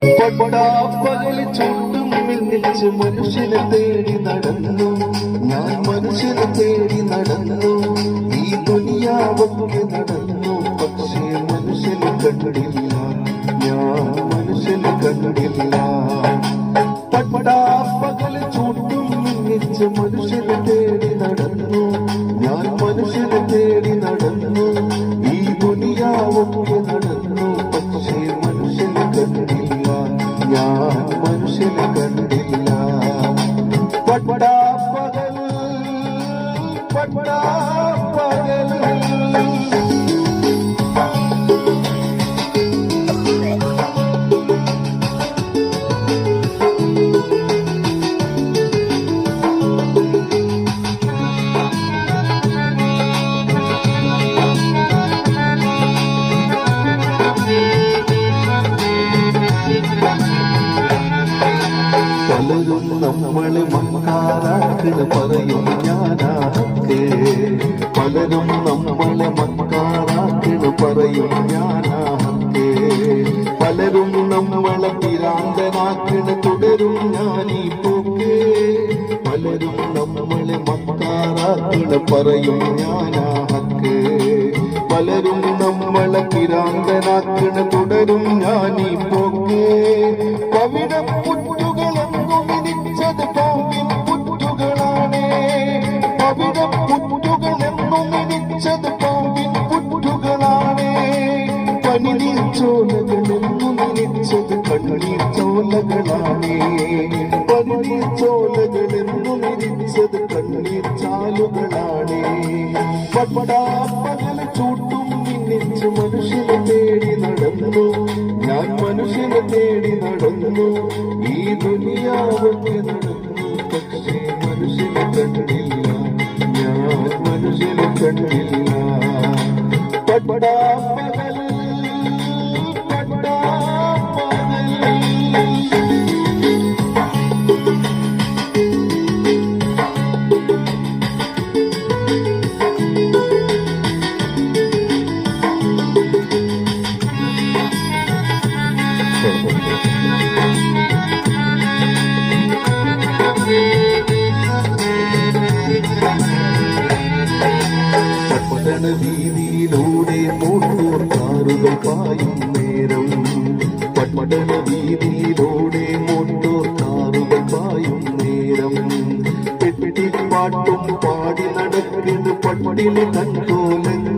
പട്ടാപ്പകല് ചുട്ടും മിന്നിച്ച് മനുഷ്യനെ തേടി നടന്നു ഞാൻ മനുഷ്യനെ തേടി നടന്നു ഈ ദുനിയാവൊക്കെ നടന്നു പക്ഷേ മനുഷ്യനെ കണ്ടില്ല ഞാൻ മനുഷ്യനെ കണ്ടില്ല പട്ടാപ്പകല് ചുട്ടും മിന്നിച്ച് മനുഷ്യനെ തേടി നടന്നു ഞാൻ മനുഷ്യനെ തേടി നടന്നു ഈ ദുനിയാവൊക്കെ നടന്നു പക്ഷേ മനുഷ്യനെ കണ്ടില്ല ഞാൻ മനുഷ്യനെ കണ്ടില്ല പട്ടാപ്പകൽ പട്ടാപ്പകൽ പലരും നമ്മളെ മക്കാരാക്കിന് പറയും ഞാനാക്ക് പലരും നമ്മളെ മക്കാരാക്കിന് പറയും ഞാനാക്ക് പലരും നമ്മളെ പിരാന്തനാക്കിന് തുടരും ഞാനീ പോക്കേ പലരും നമ്മളെ മക്കാരാക്കിന് പറയും ഞാനാക്ക് പലരും നമ്മളെ പിരാന്തനാക്കിന് തുടരും ഞാനീ പോക്കേ പവിഴ പനിനീർ ചോലകളെന്നു നിരിച്ചത് കണ്ണീർ ചോലകളാണേ പനിനീർ ചോലകളെന്നു നിരിച്ചത് കണ്ണീർ ചാലുകളാണേ പട്ടാപ്പകല് ചൂട്ടും നിന്നിച്ച് മനുഷ്യനെ തേടി നടന്നു ഞാൻ മനുഷ്യനെ തേടി നടന്നു ഈ ദുനിയാവൊക്കെ നടന്നു പക്ഷേ മനുഷ്യനെ കണ്ടില്ല ഞാൻ മനുഷ്യനെ കണ്ടില്ല പട്ടാപ്പകൽ വീതിയിലൂടെ മോട്ടോർ കാറുകൾ പായും നേരം പട്ടണ വീതിയിലൂടെ മോട്ടോർ കാറുകൾ പായും നേരം പെട്ടിപ്പാട്ടും പാടി നടക്കുന്നു പട്ടിണി കണ്ടോലങ്ങൾ